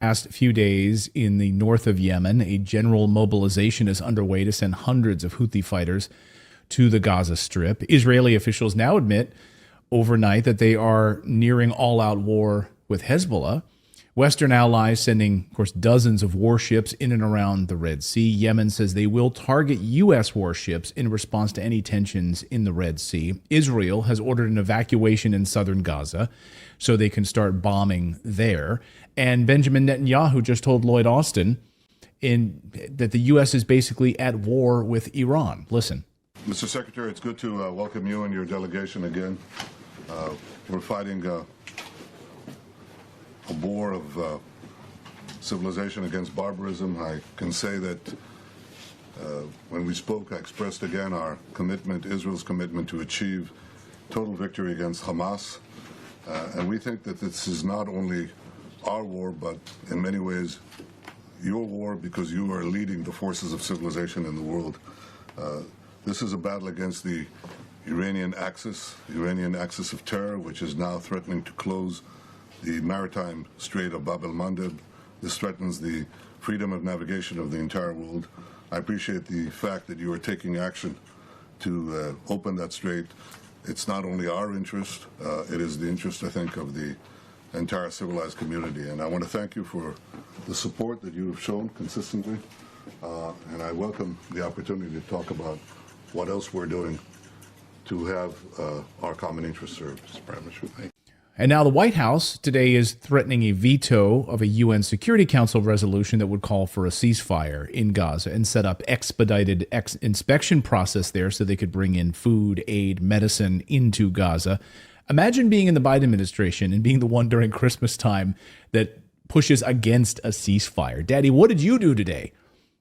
Past few days in the north of Yemen, a general mobilization is underway to send hundreds of Houthi fighters to the Gaza Strip. Israeli officials now admit overnight that they are nearing all-out war with Hezbollah. Western allies sending, of course, dozens of warships in and around the Red Sea. Yemen says they will target U.S. warships in response to any tensions in the Red Sea. Israel has ordered an evacuation in southern Gaza so they can start bombing there. And Benjamin Netanyahu just told Loyd Austin that the U.S. is basically at war with Iran. Listen. Mr. Secretary, it's good to welcome you and your delegation again. We're fighting a war of civilization against barbarism. I can say that when we spoke, I expressed again our commitment, Israel's commitment to achieve total victory against Hamas. And we think that this is not only our war, but in many ways your war, because you are leading the forces of civilization in the world. This is a battle against the Iranian axis of terror, which is now threatening to close the maritime strait of Bab el-Mandeb. This threatens the freedom of navigation of the entire world. I appreciate the fact that you are taking action to open that strait. It's not only our interest, it is the interest, I think, of the entire civilized community. And I want to thank you for the support that you have shown consistently. And I welcome the opportunity to talk about what else we're doing to have our common interests served. Mr. Prime Minister, thank you. And now the White House today is threatening a veto of a UN Security Council resolution that would call for a ceasefire in Gaza and set up expedited inspection process there so they could bring in food, aid, medicine into Gaza. Imagine being in the Biden administration and being the one during Christmas time that pushes against a ceasefire. Daddy, what did you do today?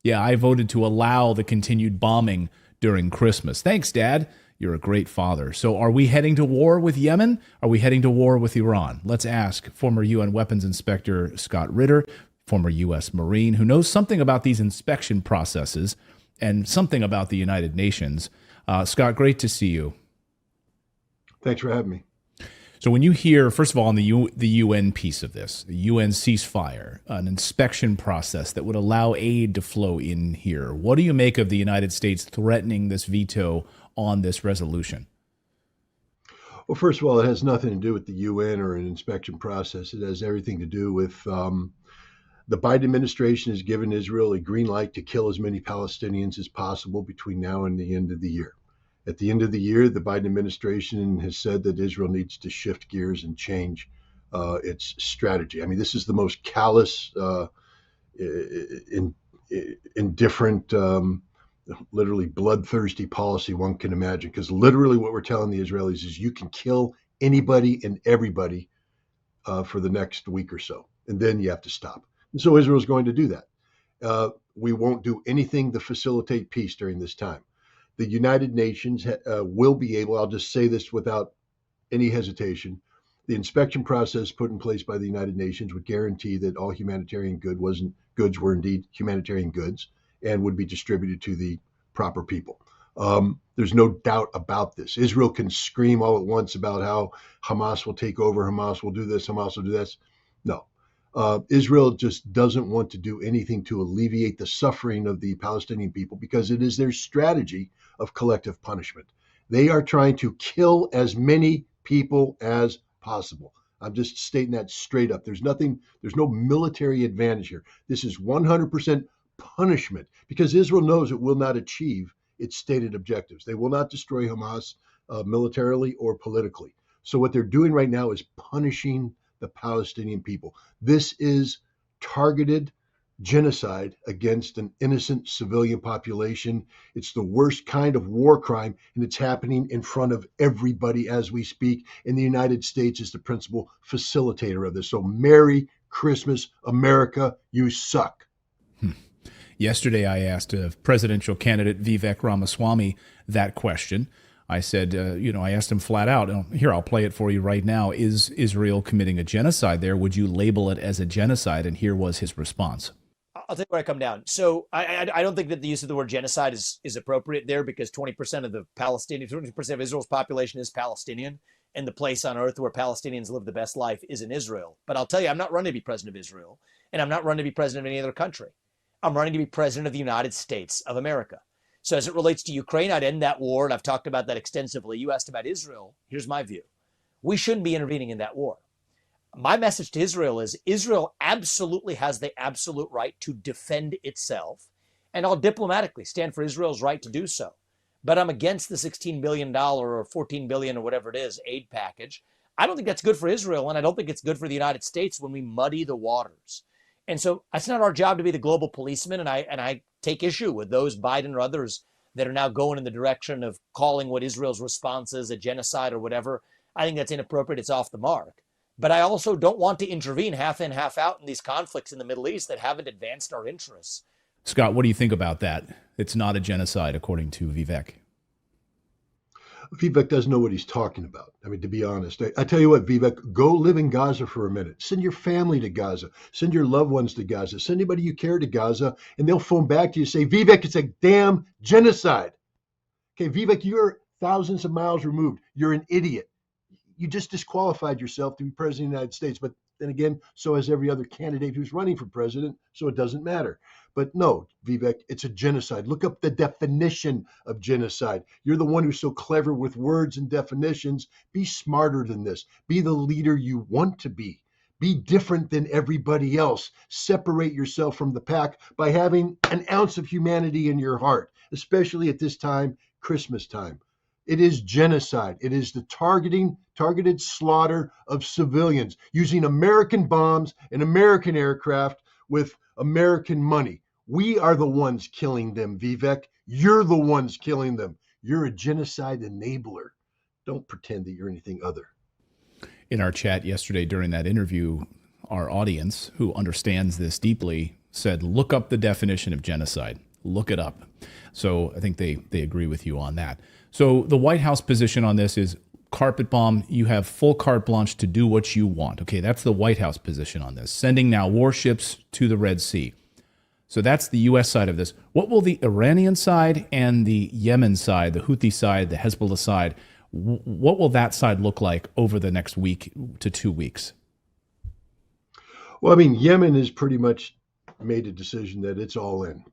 Yeah, I voted to allow the continued bombing during Christmas. Thanks, Dad. You're a great father. So are we heading to war with Yemen? Are we heading to war with Iran? Let's ask former UN Weapons Inspector Scott Ritter, former U.S. Marine, who knows something about these inspection processes and something about the United Nations. Scott, great to see you. Thanks for having me. So when you hear, first of all, on the UN piece of this, the UN ceasefire, an inspection process that would allow aid to flow in here, what do you make of the United States threatening this veto on this resolution? Well, first of all, it has nothing to do with the UN or an inspection process. It has everything to do with the Biden administration has given Israel a green light to kill as many Palestinians as possible between now and the end of the year. At the end of the year, the Biden administration has said that Israel needs to shift gears and change its strategy. I mean, this is the most callous, indifferent, literally bloodthirsty policy one can imagine, because literally what we're telling the Israelis is you can kill anybody and everybody for the next week or so, and then you have to stop. And so Israel is going to do that. We won't do anything to facilitate peace during this time. The United Nations will be able, I'll just say this without any hesitation, the inspection process put in place by the United Nations would guarantee that all humanitarian goods were indeed humanitarian goods and would be distributed to the proper people. There's no doubt about this. Israel can scream all at once about how Hamas will take over, Hamas will do this, Hamas will do this. No. Israel just doesn't want to do anything to alleviate the suffering of the Palestinian people because it is their strategy of collective punishment. They are trying to kill as many people as possible. I'm just stating that straight up. There's no military advantage here. This is 100% punishment because Israel knows it will not achieve its stated objectives. They will not destroy Hamas militarily or politically. So what they're doing right now is punishing the Palestinian people. This is targeted genocide against an innocent civilian population. It's the worst kind of war crime, and it's happening in front of everybody as we speak. And the United States is the principal facilitator of this. So Merry Christmas, America, you suck. Yesterday, I asked presidential candidate Vivek Ramaswamy that question. I said, I asked him flat out, here, I'll play it for you right now. Is Israel committing a genocide there? Would you label it as a genocide? And here was his response. I'll tell you where I come down. So I don't think that the use of the word genocide is appropriate there because 20% of the 20% of Israel's population is Palestinian. And the place on earth where Palestinians live the best life is in Israel. But I'll tell you, I'm not running to be president of Israel. And I'm not running to be president of any other country. I'm running to be president of the United States of America. So as it relates to Ukraine, I'd end that war, and I've talked about that extensively. You asked about Israel. Here's my view. We shouldn't be intervening in that war. My message to Israel is Israel absolutely has the absolute right to defend itself, and I'll diplomatically stand for Israel's right to do so. But I'm against the $16 billion or $14 billion or whatever it is aid package. I don't think that's good for Israel, and I don't think it's good for the United States when we muddy the waters. And so it's not our job to be the global policeman, and I take issue with those Biden or others that are now going in the direction of calling what Israel's response is a genocide or whatever. I think that's inappropriate. It's off the mark. But I also don't want to intervene half in, half out in these conflicts in the Middle East that haven't advanced our interests. Scott, what do you think about that? It's not a genocide, according to Vivek. Vivek doesn't know what he's talking about. I mean, to be honest, I tell you what, Vivek, go live in Gaza for a minute. Send your family to Gaza. Send your loved ones to Gaza. Send anybody you care to Gaza, and they'll phone back to you and say, Vivek, it's a damn genocide. Okay, Vivek, you're thousands of miles removed. You're an idiot. You just disqualified yourself to be president of the United States. But then again, so has every other candidate who's running for president, so it doesn't matter. But no, Vivek, it's a genocide. Look up the definition of genocide. You're the one who's so clever with words and definitions. Be smarter than this. Be the leader you want to be. Be different than everybody else. Separate yourself from the pack by having an ounce of humanity in your heart, especially at this time, Christmas time. It is genocide. It is the targeted slaughter of civilians using American bombs and American aircraft with American money. We are the ones killing them, Vivek. You're the ones killing them. You're a genocide enabler. Don't pretend that you're anything other. In our chat yesterday during that interview, our audience, who understands this deeply, said, look up the definition of genocide. Look it up. So I think they agree with you on that. So the White House position on this is carpet bomb. You have full carte blanche to do what you want. Okay, that's the White House position on this. Sending now warships to the Red Sea. So that's the U.S. side of this. What will the Iranian side and the Yemen side, the Houthi side, the Hezbollah side, what will that side look like over the next week to 2 weeks? Well, I mean, Yemen has pretty much made a decision that it's all in.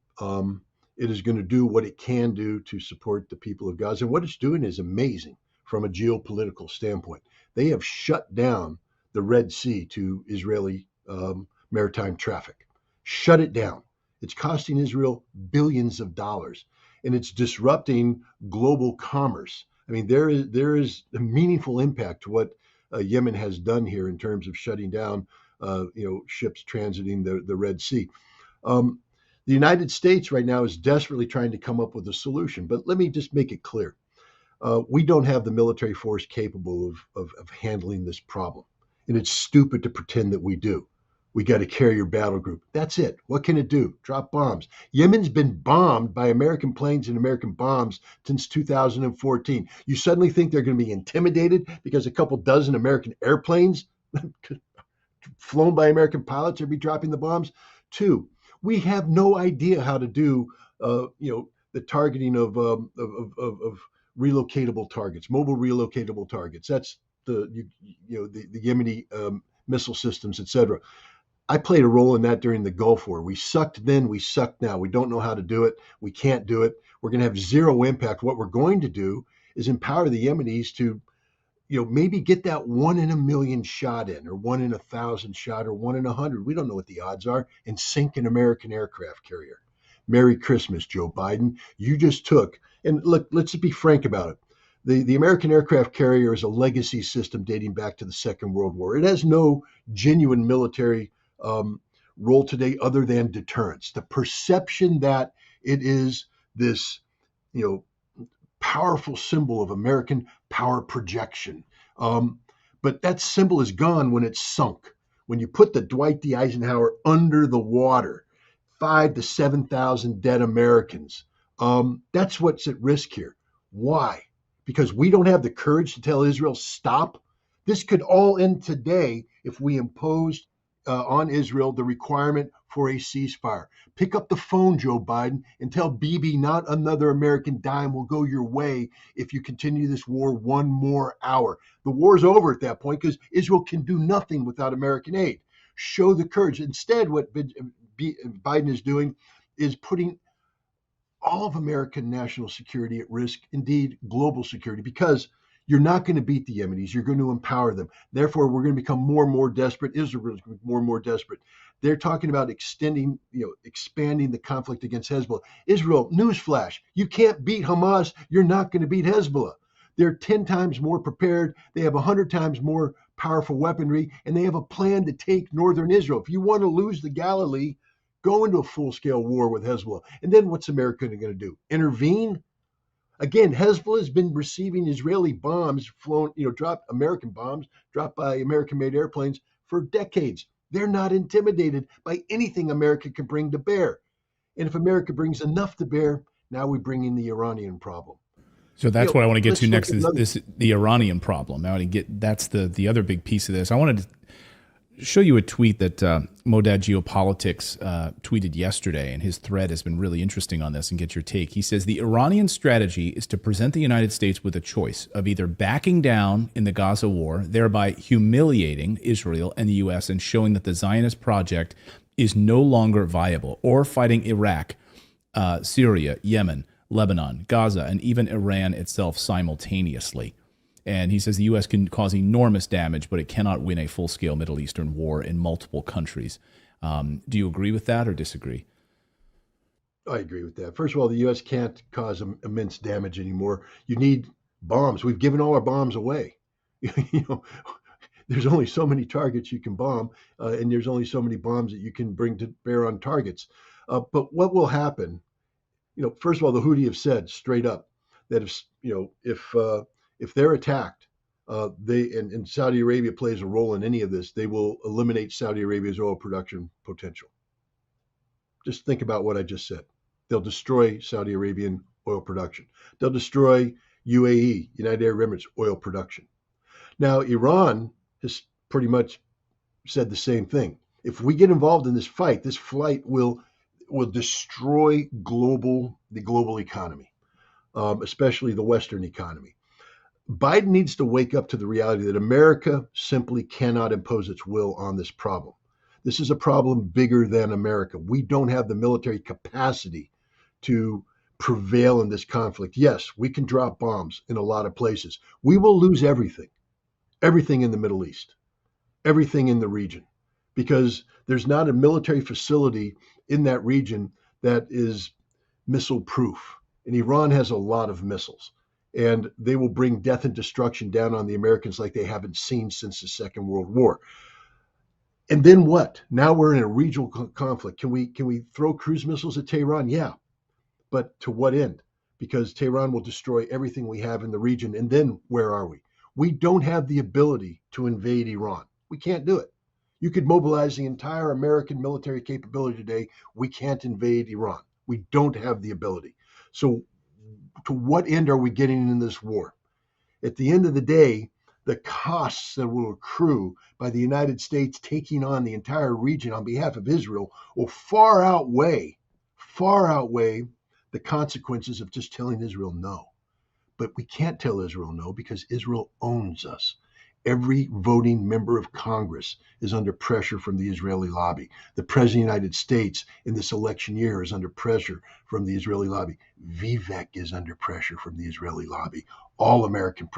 It is going to do what it can do to support the people of Gaza. And what it's doing is amazing from a geopolitical standpoint. They have shut down the Red Sea to Israeli maritime traffic. Shut it down. It's costing Israel billions of dollars, and it's disrupting global commerce. I mean, there is a meaningful impact to what Yemen has done here in terms of shutting down, ships transiting the Red Sea. The United States right now is desperately trying to come up with a solution. But let me just make it clear. We don't have the military force capable of handling this problem. And it's stupid to pretend that we do. We got a carrier battle group. That's it. What can it do? Drop bombs. Yemen's been bombed by American planes and American bombs since 2014. You suddenly think they're going to be intimidated because a couple dozen American airplanes flown by American pilots are be dropping the bombs? Two, we have no idea how to do, the targeting of relocatable targets, mobile relocatable targets. That's the Yemeni missile systems, et cetera. I played a role in that during the Gulf War. We sucked then, we suck now. We don't know how to do it. We can't do it. We're going to have zero impact. What we're going to do is empower the Yemenis to, maybe get that 1 in a million shot in, or 1 in 1,000 shot, or 1 in 100. We don't know what the odds are, and sink an American aircraft carrier. Merry Christmas, Joe Biden. You just took, and look, let's just be frank about it. The American aircraft carrier is a legacy system dating back to the Second World War. It has no genuine military role today other than deterrence. The perception that it is this, powerful symbol of American power projection. But that symbol is gone when it's sunk. When you put the Dwight D. Eisenhower under the water, 5,000 to 7,000 dead Americans. That's what's at risk here. Why? Because we don't have the courage to tell Israel, stop. This could all end today if we imposed on Israel the requirement for a ceasefire. Pick up the phone, Joe Biden, and tell Bibi not another American dime will go your way if you continue this war one more hour. The war's over at that point because Israel can do nothing without American aid. show the courage. Instead, what Biden is doing is putting all of American national security at risk, indeed global security, because you're not going to beat the Yemenis. You're going to empower them. Therefore, we're going to become more and more desperate. Israel is going to be more and more desperate. They're talking about expanding the conflict against Hezbollah. Israel, newsflash, you can't beat Hamas. You're not going to beat Hezbollah. They're 10 times more prepared. They have 100 times more powerful weaponry, and they have a plan to take northern Israel. If you want to lose the Galilee, go into a full-scale war with Hezbollah. And then what's America going to do? Intervene? Again, Hezbollah has been receiving Israeli bombs American bombs dropped by American-made airplanes for decades. They're not intimidated by anything America can bring to bear. And if America brings enough to bear, now we bring in the Iranian problem. So that's what I want to get to next is the Iranian problem. That's the other big piece of this. I wanted to show you a tweet that Modad Geopolitics tweeted yesterday, and his thread has been really interesting on this, and get your take. He says, the Iranian strategy is to present the United States with a choice of either backing down in the Gaza war, thereby humiliating Israel and the U.S. and showing that the Zionist project is no longer viable, or fighting Iraq, Syria, Yemen, Lebanon, Gaza, and even Iran itself simultaneously. And he says the U.S. can cause enormous damage, but it cannot win a full-scale Middle Eastern war in multiple countries. Do you agree with that or disagree? I agree with that. First of all, the U.S. can't cause immense damage anymore. You need bombs. We've given all our bombs away. There's only so many targets you can bomb, and there's only so many bombs that you can bring to bear on targets. But what will happen? First of all, the Houthi have said straight up that if they're attacked, and Saudi Arabia plays a role in any of this, they will eliminate Saudi Arabia's oil production potential. Just think about what I just said. They'll destroy Saudi Arabian oil production. They'll destroy UAE, United Arab Emirates, oil production. Now, Iran has pretty much said the same thing. If we get involved in this fight will destroy the global economy, especially the Western economy. Biden needs to wake up to the reality that America simply cannot impose its will on this problem. This is a problem bigger than America. We don't have the military capacity to prevail in this conflict. Yes, we can drop bombs in a lot of places. We will lose everything in the Middle East, everything in the region, because there's not a military facility in that region that is missile proof. And Iran has a lot of missiles, and they will bring death and destruction down on the Americans like they haven't seen since the Second World War. And then what? Now we're in a regional conflict. Can we throw cruise missiles at Tehran? Yeah. But to what end? Because Tehran will destroy everything we have in the region. And then where are we? We don't have the ability to invade Iran. We can't do it. You could mobilize the entire American military capability today. We can't invade Iran. We don't have the ability. So to what end are we getting in this war? At the end of the day, the costs that will accrue by the United States taking on the entire region on behalf of Israel will far outweigh the consequences of just telling Israel no. But we can't tell Israel no because Israel owns us. Every voting member of Congress is under pressure from the Israeli lobby. The President of the United States in this election year is under pressure from the Israeli lobby. Vivek is under pressure from the Israeli lobby. All American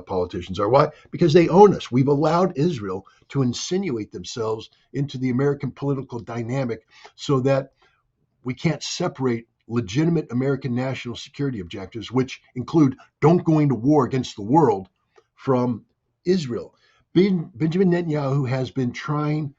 politicians are. Why? Because they own us. We've allowed Israel to insinuate themselves into the American political dynamic so that we can't separate legitimate American national security objectives, which include don't go into war against the world, from Israel. Benjamin Netanyahu has been trying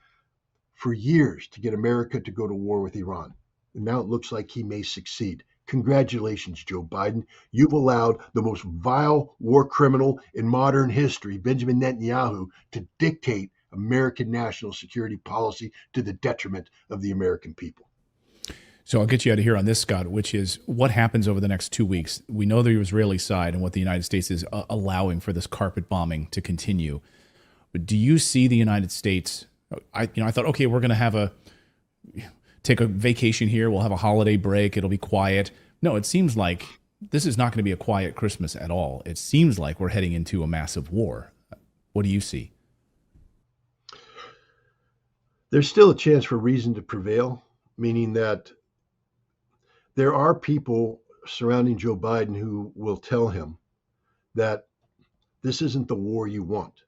for years to get America to go to war with Iran. And now it looks like he may succeed. Congratulations, Joe Biden. You've allowed the most vile war criminal in modern history, Benjamin Netanyahu, to dictate American national security policy to the detriment of the American people. So I'll get you out of here on this, Scott, which is what happens over the next 2 weeks. We know the Israeli side and what the United States is allowing for this carpet bombing to continue. But do you see the United States? I thought, okay, we're going to take a vacation here. We'll have a holiday break. It'll be quiet. No, it seems like this is not going to be a quiet Christmas at all. It seems like we're heading into a massive war. What do you see? There's still a chance for reason to prevail, meaning that there are people surrounding Joe Biden who will tell him that this isn't the war you want.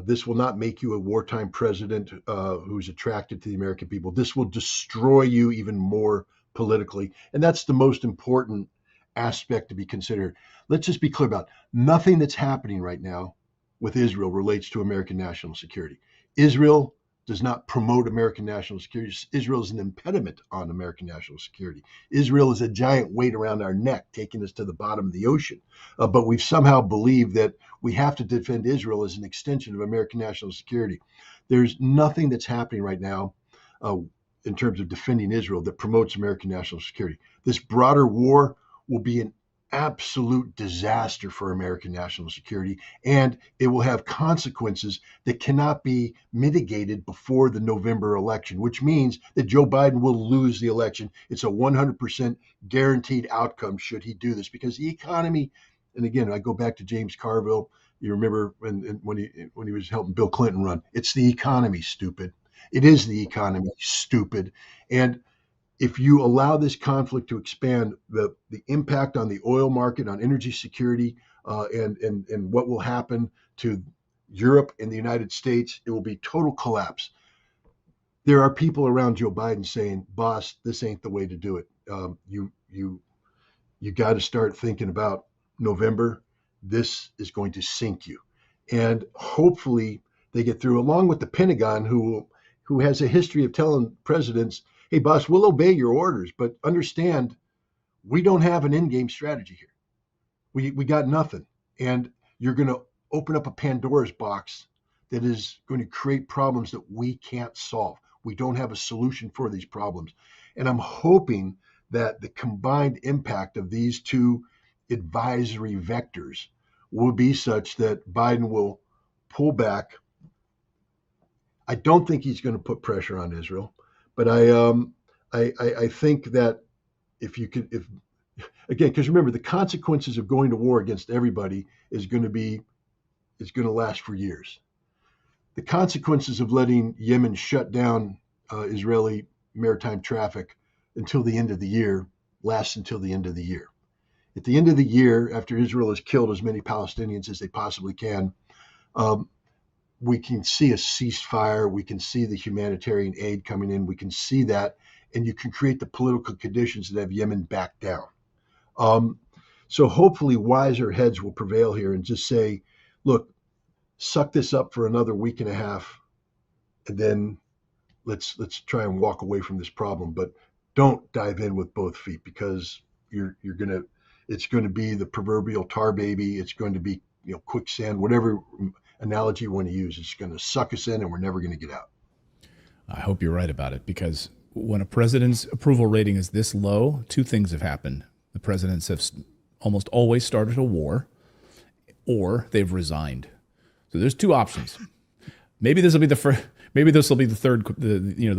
This will not make you a wartime president who's attracted to the American people. This will destroy you even more politically. And that's the most important aspect to be considered. Let's just be clear about it. Nothing that's happening right now with Israel relates to American national security. Israel does not promote American national security. Israel is an impediment on American national security. Israel is a giant weight around our neck, taking us to the bottom of the ocean. But we've somehow believed that we have to defend Israel as an extension of American national security. There's nothing that's happening right now in terms of defending Israel that promotes American national security. This broader war will be an absolute disaster for American national security, and it will have consequences that cannot be mitigated before the November election, which means that Joe Biden will lose the election. It's a 100% guaranteed outcome should he do this, because the economy, and again, I go back to James Carville. You remember when he was helping Bill Clinton run. It's the economy, stupid. It is the economy, stupid. And if you allow this conflict to expand, the impact on the oil market, on energy security, and what will happen to Europe and the United States, it will be total collapse. There are people around Joe Biden saying, "Boss, this ain't the way to do it. You got to start thinking about November. This is going to sink you." And hopefully they get through, along with the Pentagon, who has a history of telling presidents, "Hey, boss, we'll obey your orders, but understand we don't have an in-game strategy here. We got nothing. And you're going to open up a Pandora's box that is going to create problems that we can't solve. We don't have a solution for these problems." And I'm hoping that the combined impact of these two advisory vectors will be such that Biden will pull back. I don't think he's going to put pressure on Israel. But I think that if again, because remember, the consequences of going to war against everybody is going to last for years. The consequences of letting Yemen shut down Israeli maritime traffic until the end of the year lasts until the end of the year. At the end of the year, after Israel has killed as many Palestinians as they possibly can, we can see a ceasefire. We can see the humanitarian aid coming in. We can see that, and you can create the political conditions that have Yemen back down. So hopefully wiser heads will prevail here and just say, look, suck this up for another week and a half, and then let's try and walk away from this problem. But don't dive in with both feet, because it's going to be the proverbial tar baby. It's going to be quicksand, whatever analogy you want to use. It's going to suck us in and we're never going to get out. I hope you're right about it, because when a president's approval rating is this low, two things have happened. The presidents have almost always started a war, or they've resigned. So there's two options. Maybe this will be the first. Maybe this will be the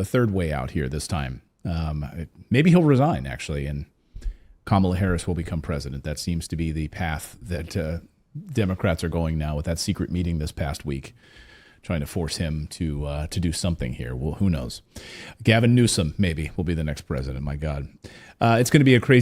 third way out here this time. Maybe he'll resign, actually, and Kamala Harris will become president. That seems to be the path that Democrats are going now, with that secret meeting this past week, trying to force him to do something here. Well, who knows? Gavin Newsom maybe will be the next president. My God, it's going to be a crazy